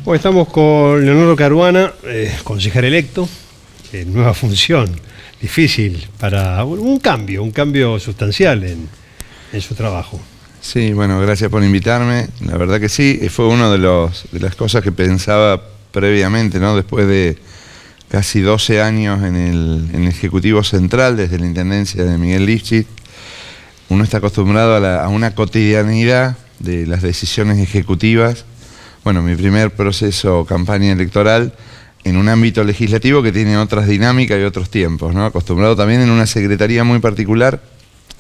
Bueno, estamos con Leonardo Caruana, concejal electo, en nueva función, difícil para un cambio sustancial en su trabajo. Sí, bueno, gracias por invitarme. La verdad que sí, fue una de las cosas que pensaba previamente, ¿no? Después de casi 12 años en el Ejecutivo Central, desde la Intendencia de Miguel Lifchit, uno está acostumbrado a una cotidianidad de las decisiones ejecutivas. Bueno, mi primer proceso, campaña electoral, en un ámbito legislativo que tiene otras dinámicas y otros tiempos, ¿no? Acostumbrado también en una secretaría muy particular,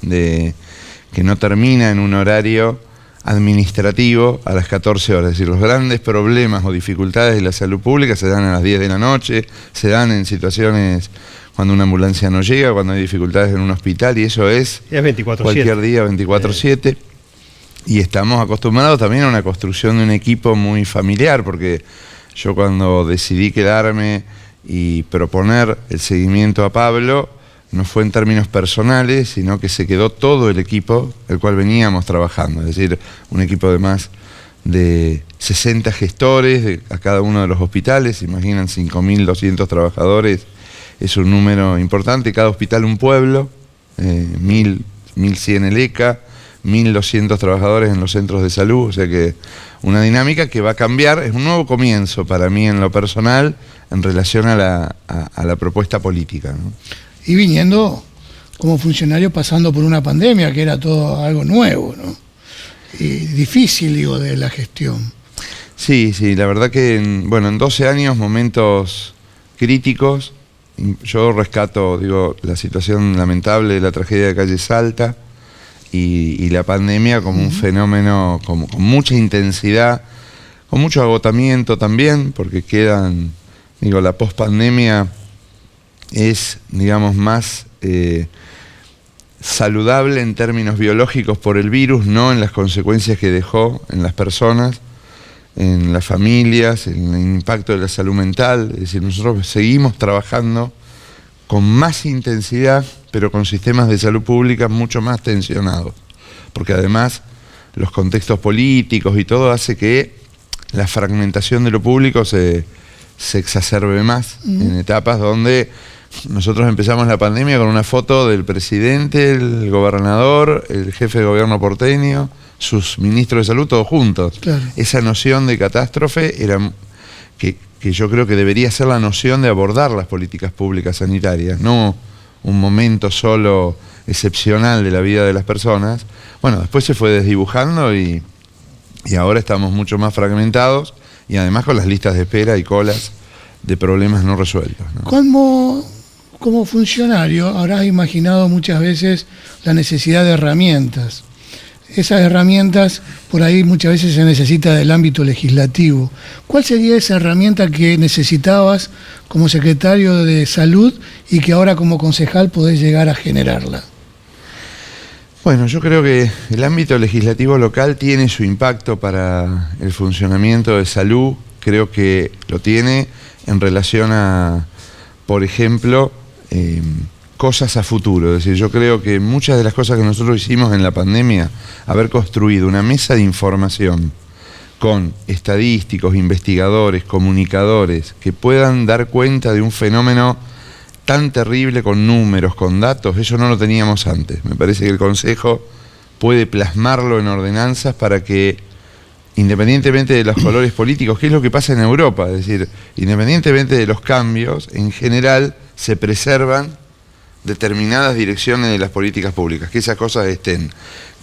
que no termina en un horario administrativo a las 14 horas. Es decir, los grandes problemas o dificultades de la salud pública se dan a las 10 de la noche, se dan en situaciones cuando una ambulancia no llega, cuando hay dificultades en un hospital, y eso es 24/7. Cualquier día, 24/7. Y estamos acostumbrados también a una construcción de un equipo muy familiar, porque yo cuando decidí quedarme y proponer el seguimiento a Pablo, no fue en términos personales, sino que se quedó todo el equipo el cual veníamos trabajando. Es decir, un equipo de más de 60 gestores a cada uno de los hospitales. Imaginan 5.200 trabajadores, es un número importante. Cada hospital un pueblo, 1.100 el ECA, 1.200 trabajadores en los centros de salud, o sea que una dinámica que va a cambiar, es un nuevo comienzo para mí en lo personal en relación a la propuesta política, ¿no? Y viniendo como funcionario pasando por una pandemia, que era todo algo nuevo, ¿no? Y difícil, digo, de la gestión. Sí, la verdad que en 12 años, momentos críticos. Yo rescato, la situación lamentable de la tragedia de Calle Salta, y la pandemia como un fenómeno con mucha intensidad, con mucho agotamiento también, porque la pospandemia es, más saludable en términos biológicos por el virus, no en las consecuencias que dejó en las personas, en las familias, en el impacto de la salud mental. Es decir, nosotros seguimos trabajando con más intensidad, pero con sistemas de salud pública mucho más tensionados, porque además los contextos políticos y todo hace que la fragmentación de lo público se exacerbe más en etapas donde nosotros empezamos la pandemia con una foto del presidente, el gobernador, el jefe de gobierno porteño, sus ministros de salud, todos juntos. Claro. Esa noción de catástrofe era que yo creo que debería ser la noción de abordar las políticas públicas sanitarias, no un momento solo excepcional de la vida de las personas. Bueno, después se fue desdibujando y ahora estamos mucho más fragmentados, y además con las listas de espera y colas de problemas no resueltos, ¿no? Como funcionario habrás imaginado muchas veces la necesidad de herramientas. Esas herramientas, por ahí muchas veces se necesita del ámbito legislativo. ¿Cuál sería esa herramienta que necesitabas como secretario de Salud y que ahora como concejal podés llegar a generarla? Bueno, yo creo que el ámbito legislativo local tiene su impacto para el funcionamiento de salud. Creo que lo tiene en relación a, por ejemplo, cosas a futuro. Es decir, yo creo que muchas de las cosas que nosotros hicimos en la pandemia, haber construido una mesa de información con estadísticos, investigadores, comunicadores, que puedan dar cuenta de un fenómeno tan terrible con números, con datos, eso no lo teníamos antes. Me parece que el Consejo puede plasmarlo en ordenanzas para que, independientemente de los colores políticos, que es lo que pasa en Europa, es decir, independientemente de los cambios, en general se preservan determinadas direcciones de las políticas públicas, que esas cosas estén.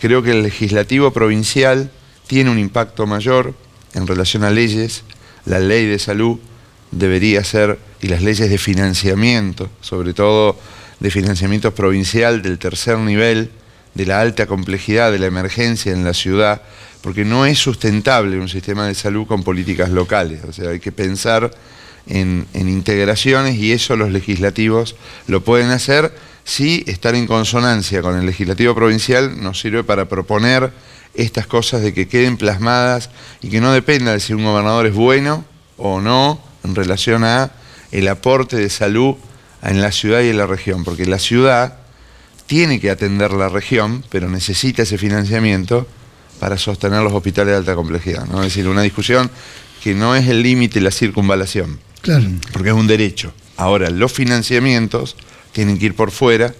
Creo que el legislativo provincial tiene un impacto mayor en relación a leyes. La ley de salud debería ser, y las leyes de financiamiento, sobre todo de financiamiento provincial del tercer nivel, de la alta complejidad, de la emergencia en la ciudad, porque no es sustentable un sistema de salud con políticas locales. O sea, hay que pensar en integraciones, y eso los legislativos lo pueden hacer si estar en consonancia con el legislativo provincial nos sirve para proponer estas cosas, de que queden plasmadas y que no dependa de si un gobernador es bueno o no en relación a el aporte de salud en la ciudad y en la región, porque la ciudad tiene que atender la región, pero necesita ese financiamiento para sostener los hospitales de alta complejidad, ¿no? Es decir, una discusión que no es el límite la circunvalación. Claro. Porque es un derecho. Ahora, los financiamientos tienen que ir por fuera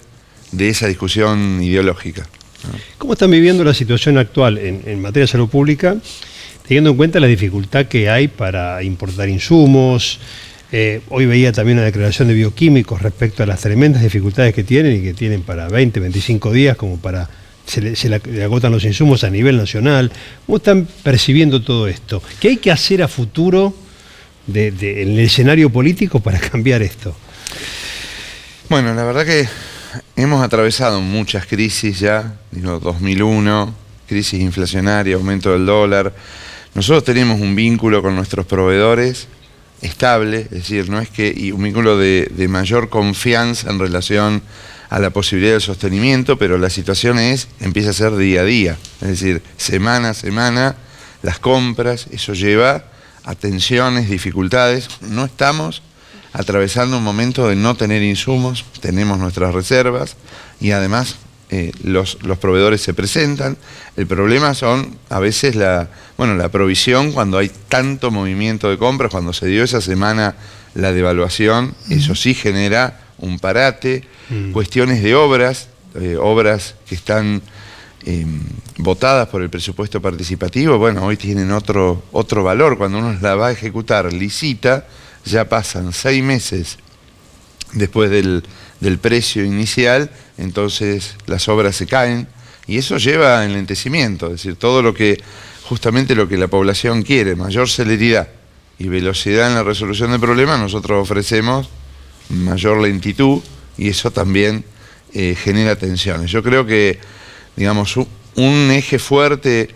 de esa discusión ideológica, ¿no? ¿Cómo están viviendo la situación actual en materia de salud pública, teniendo en cuenta la dificultad que hay para importar insumos? Hoy veía también una declaración de bioquímicos respecto a las tremendas dificultades que tienen y que tienen para 20, 25 días como para... Se le agotan los insumos a nivel nacional. ¿Cómo están percibiendo todo esto? ¿Qué hay que hacer a futuro en el escenario político para cambiar esto? Bueno, la verdad que hemos atravesado muchas crisis ya, 2001, crisis inflacionaria, aumento del dólar. Nosotros tenemos un vínculo con nuestros proveedores estable, es decir, no es que, y un vínculo de mayor confianza en relación a la posibilidad de sostenimiento, pero la situación empieza a ser día a día, es decir, semana a semana, las compras, eso lleva a tensiones, dificultades. No estamos atravesando un momento de no tener insumos, tenemos nuestras reservas y además los proveedores se presentan. El problema son a veces la provisión cuando hay tanto movimiento de compras, cuando se dio esa semana la devaluación, eso sí genera un parate, cuestiones de obras que están votadas por el presupuesto participativo, bueno, hoy tienen otro valor. Cuando uno la va a ejecutar, licita, ya pasan 6 meses después del precio inicial, entonces las obras se caen y eso lleva a enlentecimiento, es decir, justamente lo que la población quiere, mayor celeridad y velocidad en la resolución del problema, nosotros ofrecemos mayor lentitud y eso también genera tensiones. Yo creo que, digamos, un eje fuerte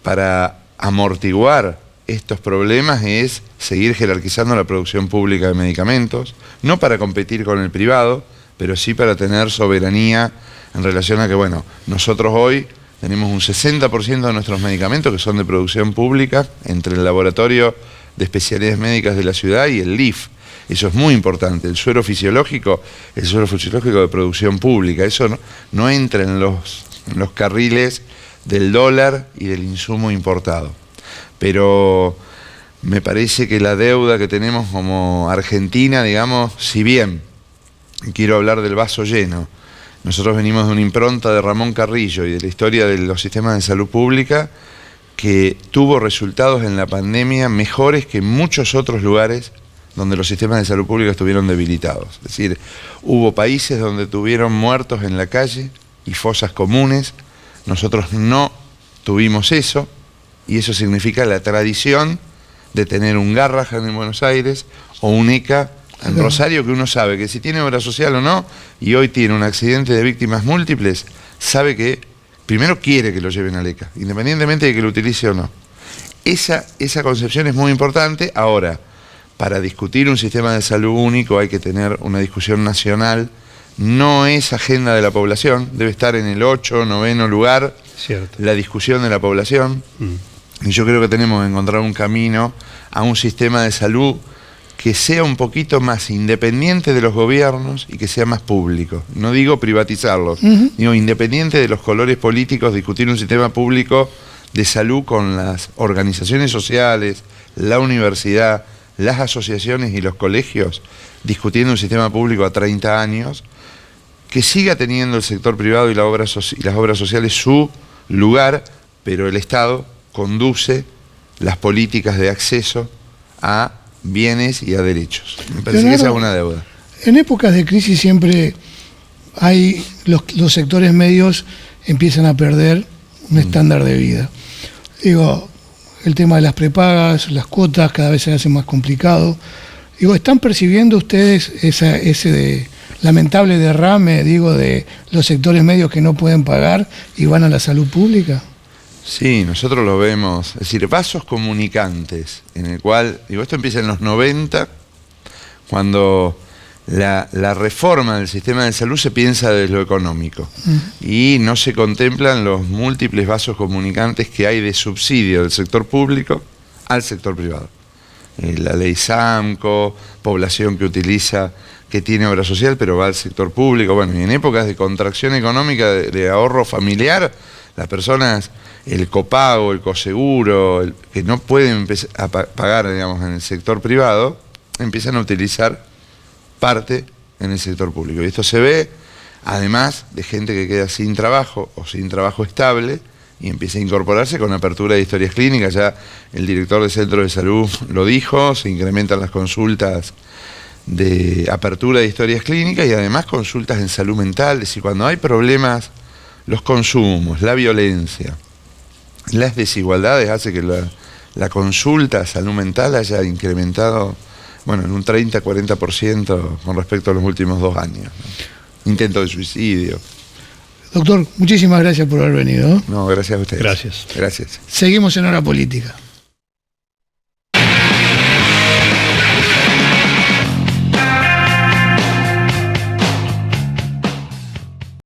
para amortiguar estos problemas es seguir jerarquizando la producción pública de medicamentos, no para competir con el privado, pero sí para tener soberanía en relación a que, bueno, nosotros hoy tenemos un 60% de nuestros medicamentos que son de producción pública entre el Laboratorio de Especialidades Médicas de la ciudad y el LIF. Eso es muy importante. El suero fisiológico de producción pública, eso no entra en los carriles del dólar y del insumo importado. Pero me parece que la deuda que tenemos como Argentina, digamos, si bien quiero hablar del vaso lleno, nosotros venimos de una impronta de Ramón Carrillo y de la historia de los sistemas de salud pública que tuvo resultados en la pandemia mejores que en muchos otros lugares donde los sistemas de salud pública estuvieron debilitados. Es decir, hubo países donde tuvieron muertos en la calle y fosas comunes. Nosotros no tuvimos eso, y eso significa la tradición de tener un Garrahan en Buenos Aires o un ECA en Rosario, que uno sabe que si tiene obra social o no, y hoy tiene un accidente de víctimas múltiples, sabe que primero quiere que lo lleven al ECA, independientemente de que lo utilice o no. Esa concepción es muy importante. Ahora, para discutir un sistema de salud único hay que tener una discusión nacional. No es agenda de la población, debe estar en el 8 o 9 lugar. Cierto. La discusión de la población. Y yo creo que tenemos que encontrar un camino a un sistema de salud que sea un poquito más independiente de los gobiernos y que sea más público. No digo privatizarlos, digo independiente de los colores políticos, discutir un sistema público de salud con las organizaciones sociales, la universidad, las asociaciones y los colegios, discutiendo un sistema público a 30 años, que siga teniendo el sector privado y las obras sociales su lugar, pero el Estado conduce las políticas de acceso a bienes y a derechos. Me parece que esa es una deuda. En épocas de crisis siempre hay los sectores medios empiezan a perder un estándar de vida. Digo, el tema de las prepagas, las cuotas cada vez se hace más complicado. Digo, ¿están percibiendo ustedes ese lamentable derrame, de los sectores medios que no pueden pagar y van a la salud pública? Sí, nosotros lo vemos, es decir, vasos comunicantes, en el cual, esto empieza en los 90, cuando la reforma del sistema de salud se piensa desde lo económico y no se contemplan los múltiples vasos comunicantes que hay de subsidio del sector público al sector privado. La ley SAMCO, población que tiene obra social pero va al sector público. Bueno, y en épocas de contracción económica, de ahorro familiar, Las personas, el copago, el coseguro, que no pueden a pagar, digamos, en el sector privado, empiezan a utilizar parte en el sector público. Y esto se ve, además, de gente que queda sin trabajo o sin trabajo estable y empieza a incorporarse con apertura de historias clínicas. Ya el director del centro de salud lo dijo, se incrementan las consultas de apertura de historias clínicas y además consultas en salud mental. Es decir, cuando hay problemas, los consumos, la violencia, las desigualdades, hace que la consulta a salud mental haya incrementado, bueno, en un 30-40% con respecto a los últimos 2 años, ¿no? Intento de suicidio. Doctor, muchísimas gracias por haber venido. No, gracias a ustedes. Gracias. Gracias. Seguimos en Hora Política.